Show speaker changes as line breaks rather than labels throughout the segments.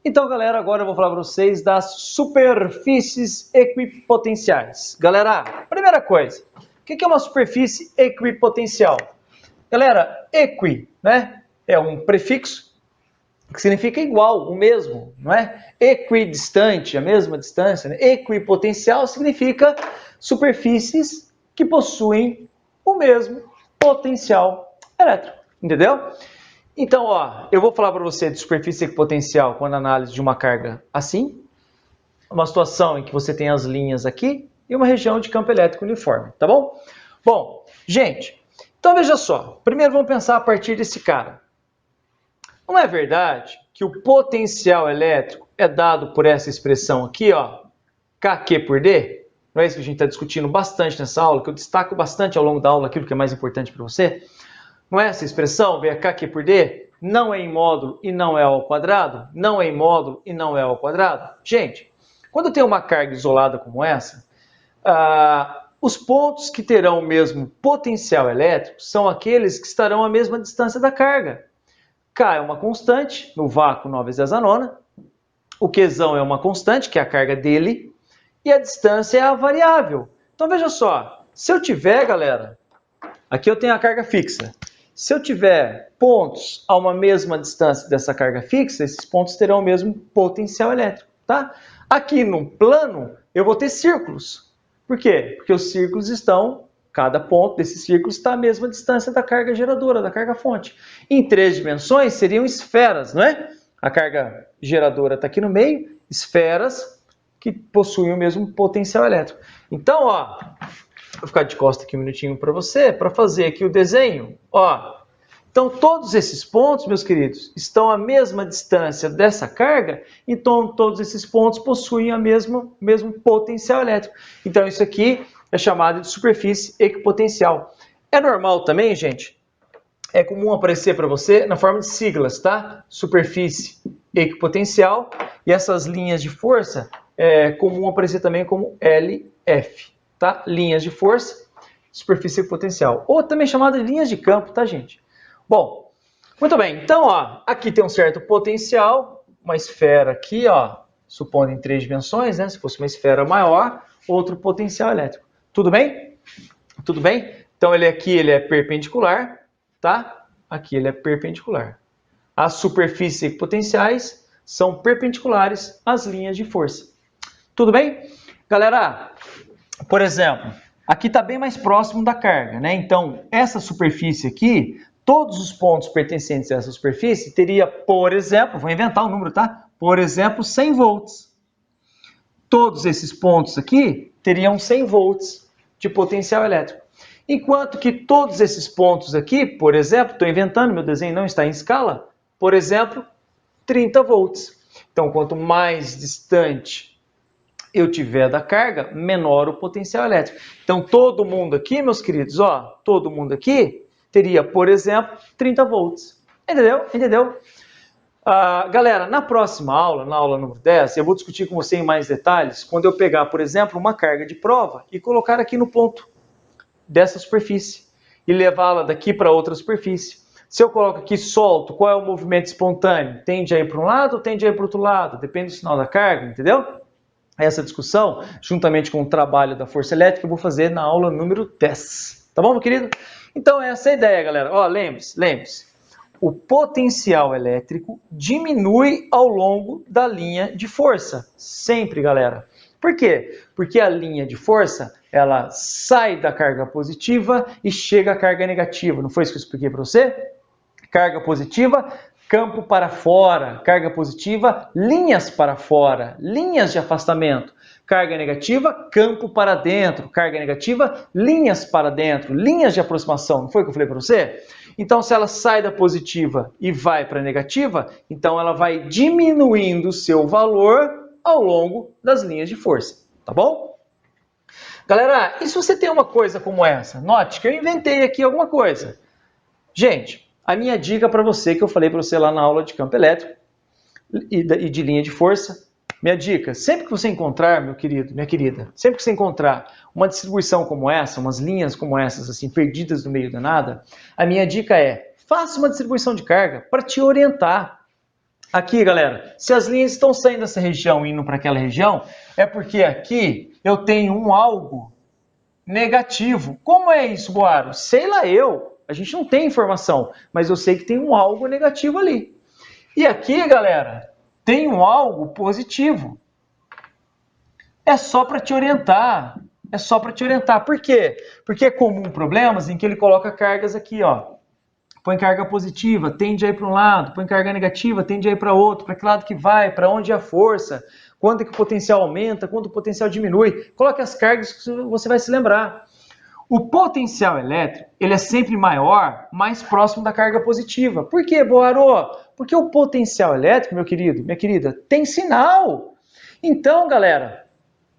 Então, galera, agora eu vou falar para vocês das superfícies equipotenciais. Galera, primeira coisa, o que é uma superfície equipotencial? Galera, equi, né, é um prefixo que significa igual, o mesmo, não é? Equidistante, a mesma distância, né? Equipotencial significa superfícies que possuem o mesmo potencial elétrico, entendeu? Então, ó, eu vou falar para você de superfície equipotencial quando análise de uma carga assim, uma situação em que você tem as linhas aqui e uma região de campo elétrico uniforme, tá bom? Bom, gente, então veja só. Primeiro vamos pensar a partir desse cara. Não é verdade que o potencial elétrico é dado por essa expressão aqui, ó, KQ por D? Não é isso que a gente está discutindo bastante nessa aula, que eu destaco bastante ao longo da aula aquilo que é mais importante para você? Não é essa expressão, KQ por D? Não é em módulo e não é ao quadrado? Não é em módulo e não é ao quadrado? Gente, quando eu tenho uma carga isolada como essa, os pontos que terão o mesmo potencial elétrico são aqueles que estarão à mesma distância da carga. K é uma constante, no vácuo 9 vezes a nona. O Qzão é uma constante, que é a carga dele. E a distância é a variável. Então, veja só. Se eu tiver, galera, aqui eu tenho a carga fixa. Se eu tiver pontos a uma mesma distância dessa carga fixa, esses pontos terão o mesmo potencial elétrico, tá? Aqui no plano, eu vou ter círculos. Por quê? Porque os círculos estão... Cada ponto desse círculo está à mesma distância da carga geradora, da carga fonte. Em 3 dimensões seriam esferas, não é? A carga geradora está aqui no meio, esferas que possuem o mesmo potencial elétrico. Então, ó, vou ficar de costa aqui um minutinho para você, para fazer aqui o desenho. Ó, então, todos esses pontos, meus queridos, estão à mesma distância dessa carga, então todos esses pontos possuem o mesmo potencial elétrico. Então, isso aqui é chamado de superfície equipotencial. É normal também, gente, é comum aparecer para você na forma de siglas, tá? Superfície equipotencial, e essas linhas de força é comum aparecer também como LF, tá? Linhas de força, superfície equipotencial, ou também chamada de linhas de campo, tá, gente? Bom, muito bem, então, ó, aqui tem um certo potencial, uma esfera aqui, ó, supondo em 3 dimensões, né? Se fosse uma esfera maior, outro potencial elétrico. Tudo bem? Tudo bem? Então, ele é perpendicular, tá? Aqui ele é perpendicular. As superfícies equipotenciais são perpendiculares às linhas de força. Tudo bem? Galera, por exemplo, aqui está bem mais próximo da carga, né? Então, essa superfície aqui, todos os pontos pertencentes a essa superfície teria, por exemplo, vou inventar um número, tá? Por exemplo, 100 volts. Todos esses pontos aqui teriam 100 volts de potencial elétrico. Enquanto que todos esses pontos aqui, por exemplo, estou inventando, meu desenho não está em escala, por exemplo, 30 volts. Então, quanto mais distante eu tiver da carga, menor o potencial elétrico. Então, todo mundo aqui, meus queridos, ó, todo mundo aqui teria, por exemplo, 30 volts. Entendeu? Entendeu? Galera, na próxima aula, na aula número 10, eu vou discutir com você em mais detalhes quando eu pegar, por exemplo, uma carga de prova e colocar aqui no ponto dessa superfície e levá-la daqui para outra superfície. Se eu coloco aqui solto, qual é o movimento espontâneo? Tende a ir para um lado ou tende a ir para o outro lado? Depende do sinal da carga, entendeu? Essa discussão, juntamente com o trabalho da força elétrica, eu vou fazer na aula número 10. Tá bom, meu querido? Então, essa é a ideia, galera. Ó, lembre-se. O potencial elétrico diminui ao longo da linha de força. Sempre, galera. Por quê? Porque a linha de força, ela sai da carga positiva e chega à carga negativa. Não foi isso que eu expliquei para você? Carga positiva, campo para fora. Carga positiva, linhas para fora. Linhas de afastamento. Carga negativa, campo para dentro. Carga negativa, linhas para dentro. Linhas de aproximação. Não foi o que eu falei para você? Então, se ela sai da positiva e vai para a negativa, então ela vai diminuindo o seu valor ao longo das linhas de força, tá bom? Galera, e se você tem uma coisa como essa? Note que eu inventei aqui alguma coisa. Gente, a minha dica para você, que eu falei para você lá na aula de campo elétrico e de linha de força, minha dica, sempre que você encontrar, meu querido, minha querida, sempre que você encontrar uma distribuição como essa, umas linhas como essas, assim, perdidas no meio da nada, a minha dica é, faça uma distribuição de carga para te orientar. Aqui, galera, se as linhas estão saindo dessa região e indo para aquela região, é porque aqui eu tenho um algo negativo. Como é isso, Boaro? Sei lá eu. A gente não tem informação, mas eu sei que tem um algo negativo ali. E aqui, galera, tem um algo positivo. É só para te orientar. É só para te orientar. Por quê? Porque é comum problemas em que ele coloca cargas aqui, ó. Põe carga positiva, tende a ir para um lado, põe carga negativa, tende a ir para outro, para que lado que vai, para onde é a força, quando é que o potencial aumenta, quando o potencial diminui. Coloque as cargas que você vai se lembrar. O potencial elétrico, ele é sempre maior, mais próximo da carga positiva. Por quê, Boaro? Porque o potencial elétrico, meu querido, minha querida, tem sinal. Então, galera,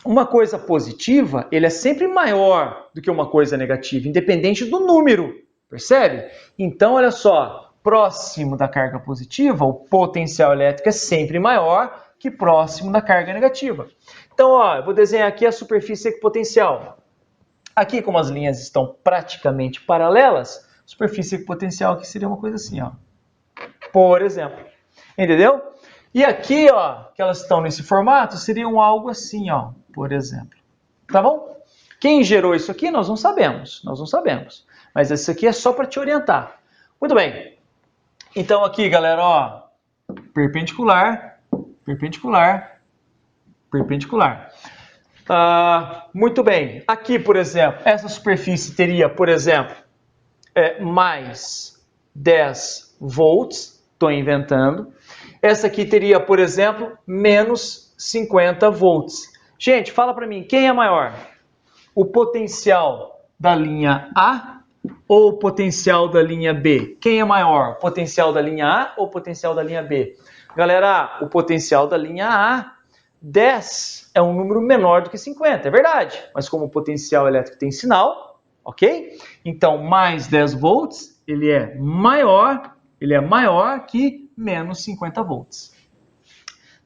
uma coisa positiva, ele é sempre maior do que uma coisa negativa, independente do número. Percebe? Então, olha só, próximo da carga positiva, o potencial elétrico é sempre maior que próximo da carga negativa. Então, ó, eu vou desenhar aqui a superfície equipotencial. Aqui, como as linhas estão praticamente paralelas, superfície equipotencial aqui seria uma coisa assim, ó. Por exemplo. Entendeu? E aqui, ó, que elas estão nesse formato, seriam algo assim, ó, por exemplo. Tá bom? Quem gerou isso aqui, nós não sabemos. Nós não sabemos. Mas isso aqui é só para te orientar. Muito bem. Então aqui, galera, ó, perpendicular, perpendicular, perpendicular. Muito bem. Aqui, por exemplo, essa superfície teria, por exemplo, mais 10 volts. Estou inventando. Essa aqui teria, por exemplo, menos 50 volts. Gente, fala para mim, quem é maior? O potencial da linha A ou o potencial da linha B? Quem é maior? Potencial da linha A ou potencial da linha B? Galera, o potencial da linha A, 10 é um número menor do que 50, é verdade. Mas como o potencial elétrico tem sinal, ok? Então, mais 10 volts, ele é maior que menos 50 volts.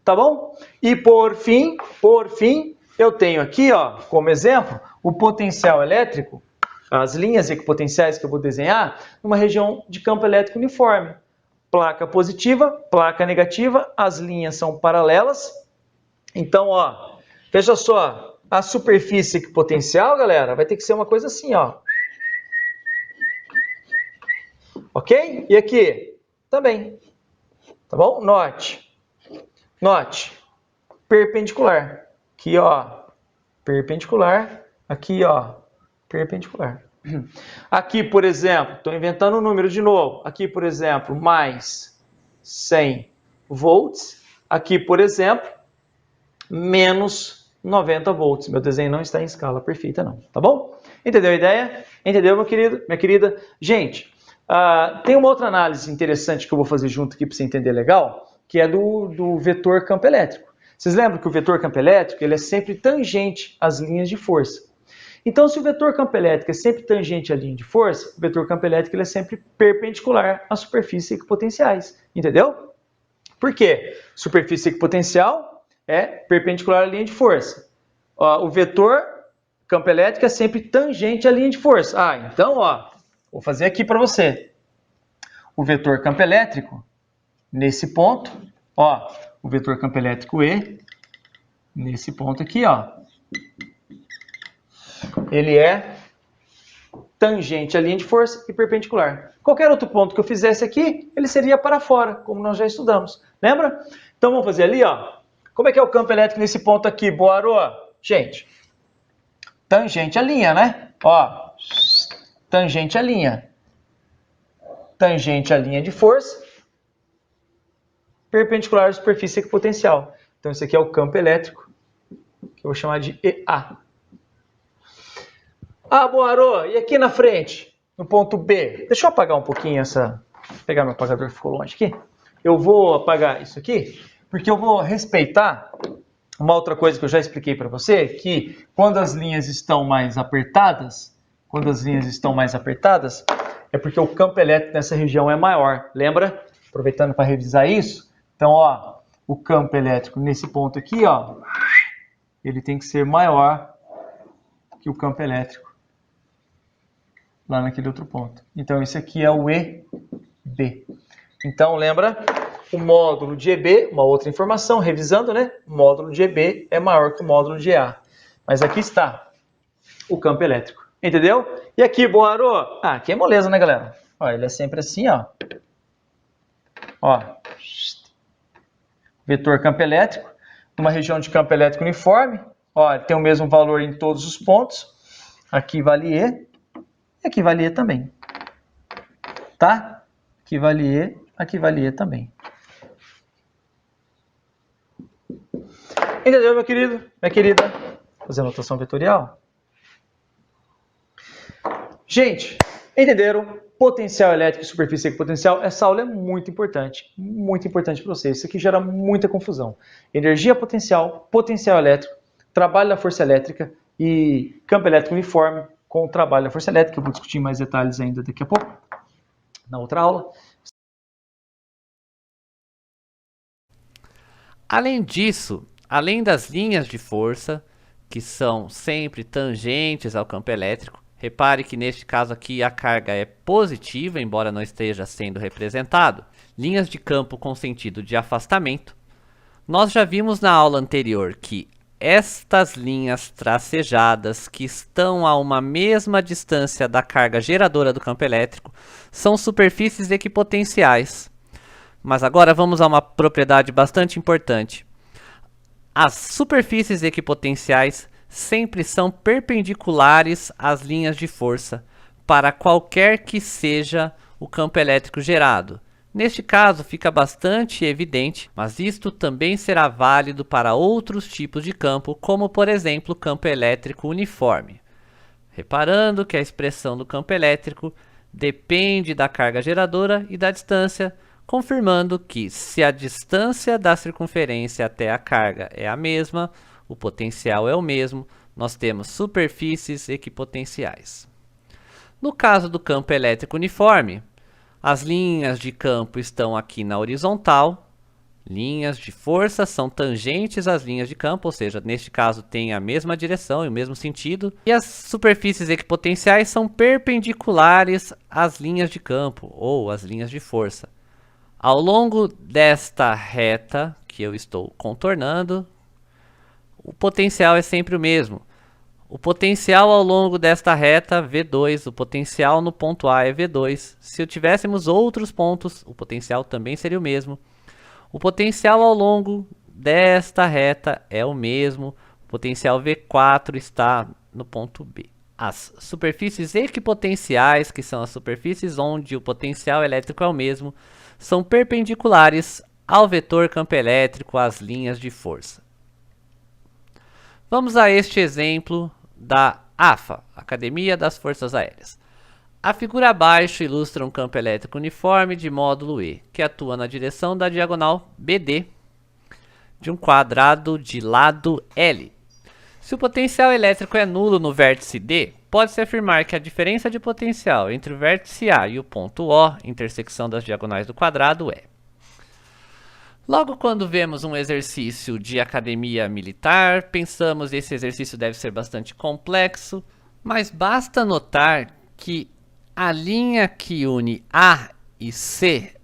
Tá bom? E por fim, eu tenho aqui, ó, como exemplo, o potencial elétrico, as linhas equipotenciais que eu vou desenhar, numa região de campo elétrico uniforme. Placa positiva, placa negativa, as linhas são paralelas. Então, ó, veja só, a superfície equipotencial, galera, vai ter que ser uma coisa assim, ó. Ok? E aqui? Também. Tá bom? Note, perpendicular. Aqui, ó, perpendicular. Aqui, ó, perpendicular. Aqui, por exemplo, estou inventando um número de novo. Aqui, por exemplo, mais 100 volts. Aqui, por exemplo, menos 90 volts. Meu desenho não está em escala perfeita, não. Tá bom? Entendeu a ideia? Entendeu, meu querido, minha querida? Gente, tem uma outra análise interessante que eu vou fazer junto aqui para você entender legal, que é do vetor campo elétrico. Vocês lembram que o vetor campo elétrico ele é sempre tangente às linhas de força. Então, se o vetor campo elétrico é sempre tangente à linha de força, o vetor campo elétrico ele é sempre perpendicular às superfícies equipotenciais. Entendeu? Por quê? Superfície equipotencial é perpendicular à linha de força. O vetor campo elétrico é sempre tangente à linha de força. Então, ó, vou fazer aqui para você. O vetor campo elétrico, nesse ponto, ó, o vetor campo elétrico E, nesse ponto aqui, ó, ele é tangente à linha de força e perpendicular. Qualquer outro ponto que eu fizesse aqui, ele seria para fora, como nós já estudamos. Lembra? Então vamos fazer ali, ó. Como é que é o campo elétrico nesse ponto aqui, Boaro? Gente, tangente à linha, né? Ó, tangente à linha. Tangente à linha de força, perpendicular à superfície equipotencial. Então esse aqui é o campo elétrico, que eu vou chamar de EA. Boaro, e aqui na frente, no ponto B? Deixa eu apagar um pouquinho essa... Vou pegar meu apagador que ficou longe aqui. Eu vou apagar isso aqui, porque eu vou respeitar uma outra coisa que eu já expliquei para você, que quando as linhas estão mais apertadas, é porque o campo elétrico nessa região é maior. Lembra? Aproveitando para revisar isso. Então, ó, o campo elétrico nesse ponto aqui, ó, ele tem que ser maior que o campo elétrico lá naquele outro ponto. Então, esse aqui é o EB. Então, lembra? o módulo de EB, uma outra informação, revisando, né? O módulo de EB é maior que o módulo de EA. Mas aqui está o campo elétrico. Entendeu? E aqui, Boaro? Ah, aqui é moleza, né, galera? Ó, ele é sempre assim, ó. Ó. Vetor campo elétrico. Numa região de campo elétrico uniforme. Ó, ele tem o mesmo valor em todos os pontos. Aqui vale E. E aqui vale E também. Tá? Aqui vale E. Aqui vale E também. Entendeu, meu querido? Minha querida? Fazer anotação vetorial. Gente, entenderam? Potencial elétrico e superfície equipotencial. Essa aula é muito importante para vocês. Isso aqui gera muita confusão. Energia potencial, potencial elétrico, trabalho da força elétrica e campo elétrico uniforme com o trabalho da força elétrica. Eu vou discutir mais detalhes ainda daqui a pouco, na outra aula.
Além disso, além das linhas de força, que são sempre tangentes ao campo elétrico, repare que neste caso aqui a carga é positiva, embora não esteja sendo representado. Linhas de campo com sentido de afastamento. Nós já vimos na aula anterior que estas linhas tracejadas, que estão a uma mesma distância da carga geradora do campo elétrico, são superfícies equipotenciais. Mas agora vamos a uma propriedade bastante importante. As superfícies equipotenciais sempre são perpendiculares às linhas de força, para qualquer que seja o campo elétrico gerado. Neste caso fica bastante evidente, mas isto também será válido para outros tipos de campo, como por exemplo o campo elétrico uniforme. Reparando que a expressão do campo elétrico depende da carga geradora e da distância, confirmando que se a distância da circunferência até a carga é a mesma, o potencial é o mesmo, nós temos superfícies equipotenciais. No caso do campo elétrico uniforme, as linhas de campo estão aqui na horizontal, linhas de força são tangentes às linhas de campo, ou seja, neste caso tem a mesma direção e o mesmo sentido, e as superfícies equipotenciais são perpendiculares às linhas de campo, ou às linhas de força. Ao longo desta reta que eu estou contornando, o potencial é sempre o mesmo. O potencial ao longo desta reta, V2, o potencial no ponto A é V2. Se eu tivéssemos outros pontos, o potencial também seria o mesmo. O potencial ao longo desta reta é o mesmo. O potencial V4 está no ponto B. As superfícies equipotenciais, que são as superfícies onde o potencial elétrico é o mesmo, são perpendiculares ao vetor campo elétrico às linhas de força. Vamos a este exemplo da AFA, Academia das Forças Aéreas. A figura abaixo ilustra um campo elétrico uniforme de módulo E, que atua na direção da diagonal BD de um quadrado de lado L. Se o potencial elétrico é nulo no vértice D, pode-se afirmar que a diferença de potencial entre o vértice A e o ponto O, intersecção das diagonais do quadrado, é. Logo quando vemos um exercício de academia militar, pensamos que esse exercício deve ser bastante complexo, mas basta notar que a linha que une A e C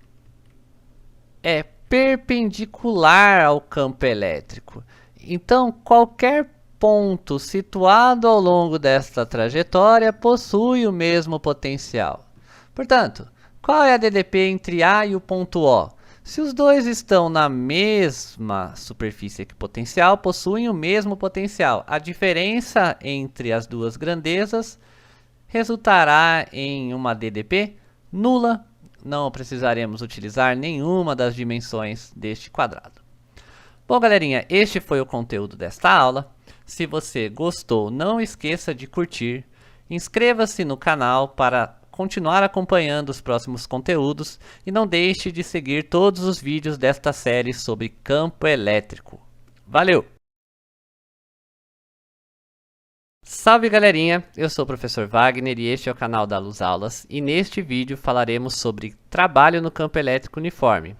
é perpendicular ao campo elétrico. Então, qualquer ponto situado ao longo desta trajetória possui o mesmo potencial. Portanto, qual é a DDP entre A e o ponto O? Se os dois estão na mesma superfície equipotencial, possuem o mesmo potencial. A diferença entre as duas grandezas resultará em uma DDP nula. Não precisaremos utilizar nenhuma das dimensões deste quadrado. Bom, galerinha, este foi o conteúdo desta aula. Se você gostou, não esqueça de curtir. Inscreva-se no canal para continuar acompanhando os próximos conteúdos e não deixe de seguir todos os vídeos desta série sobre campo elétrico. Valeu! Salve galerinha, eu sou o professor Wagner e este é o canal da Luz Aulas e neste vídeo falaremos sobre trabalho no campo elétrico uniforme.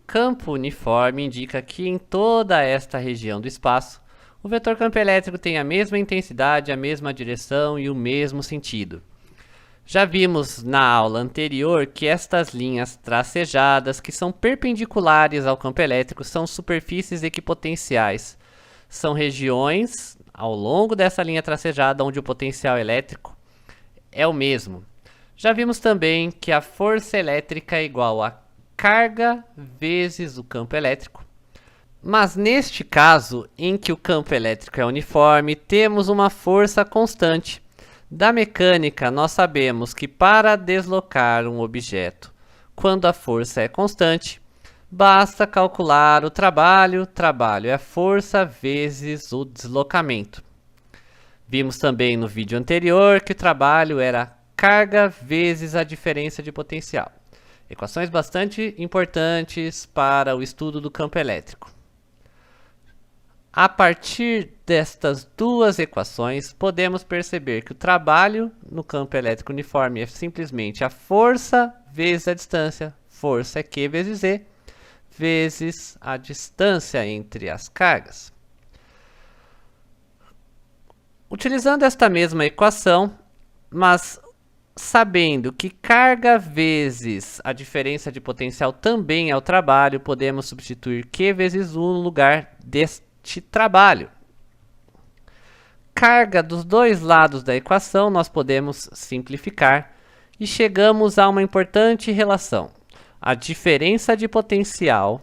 Campo uniforme indica que em toda esta região do espaço, o vetor campo elétrico tem a mesma intensidade, a mesma direção e o mesmo sentido. Já vimos na aula anterior que estas linhas tracejadas, que são perpendiculares ao campo elétrico, são superfícies equipotenciais. São regiões ao longo dessa linha tracejada onde o potencial elétrico é o mesmo. Já vimos também que a força elétrica é igual a carga vezes o campo elétrico. Mas neste caso, em que o campo elétrico é uniforme, temos uma força constante. Da mecânica, nós sabemos que para deslocar um objeto, quando a força é constante, basta calcular o trabalho. Trabalho é a força vezes o deslocamento. Vimos também no vídeo anterior que o trabalho era carga vezes a diferença de potencial. Equações bastante importantes para o estudo do campo elétrico. A partir destas duas equações, podemos perceber que o trabalho no campo elétrico uniforme é simplesmente a força vezes a distância. Força é Q vezes E, vezes a distância entre as cargas. Utilizando esta mesma equação, mas sabendo que carga vezes a diferença de potencial também é o trabalho, podemos substituir Q vezes U no lugar deste trabalho. Carga dos dois lados da equação nós podemos simplificar e chegamos a uma importante relação. A diferença de potencial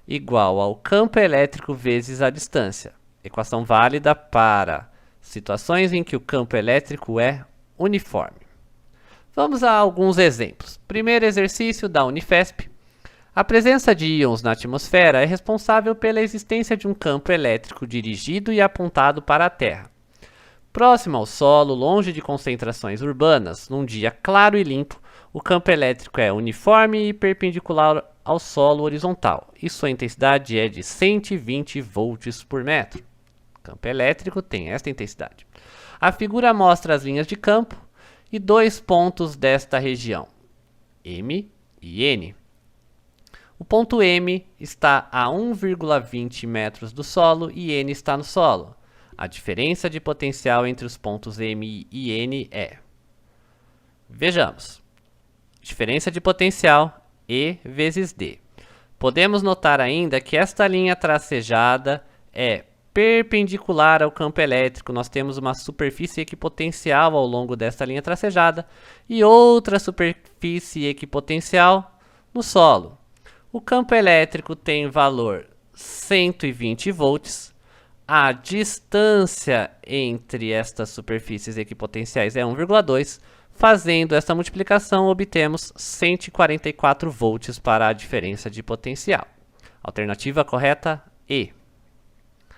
igual ao campo elétrico vezes a distância. Equação válida para situações em que o campo elétrico é uniforme. Vamos a alguns exemplos. Primeiro exercício da Unifesp. A presença de íons na atmosfera é responsável pela existência de um campo elétrico dirigido e apontado para a Terra. Próximo ao solo, longe de concentrações urbanas, num dia claro e limpo, o campo elétrico é uniforme e perpendicular ao solo horizontal, e sua intensidade é de 120 volts por metro. O campo elétrico tem esta intensidade. A figura mostra as linhas de campo e dois pontos desta região, M e N. O ponto M está a 1,20 metros do solo e N está no solo. A diferença de potencial entre os pontos M e N é... Vejamos. Diferença de potencial E vezes D. Podemos notar ainda que esta linha tracejada é perpendicular ao campo elétrico. Nós temos uma superfície equipotencial ao longo desta linha tracejada e outra superfície equipotencial no solo. O campo elétrico tem valor 120 volts. A distância entre estas superfícies equipotenciais é 1,2. Fazendo esta multiplicação, obtemos 144 volts para a diferença de potencial. Alternativa correta, E.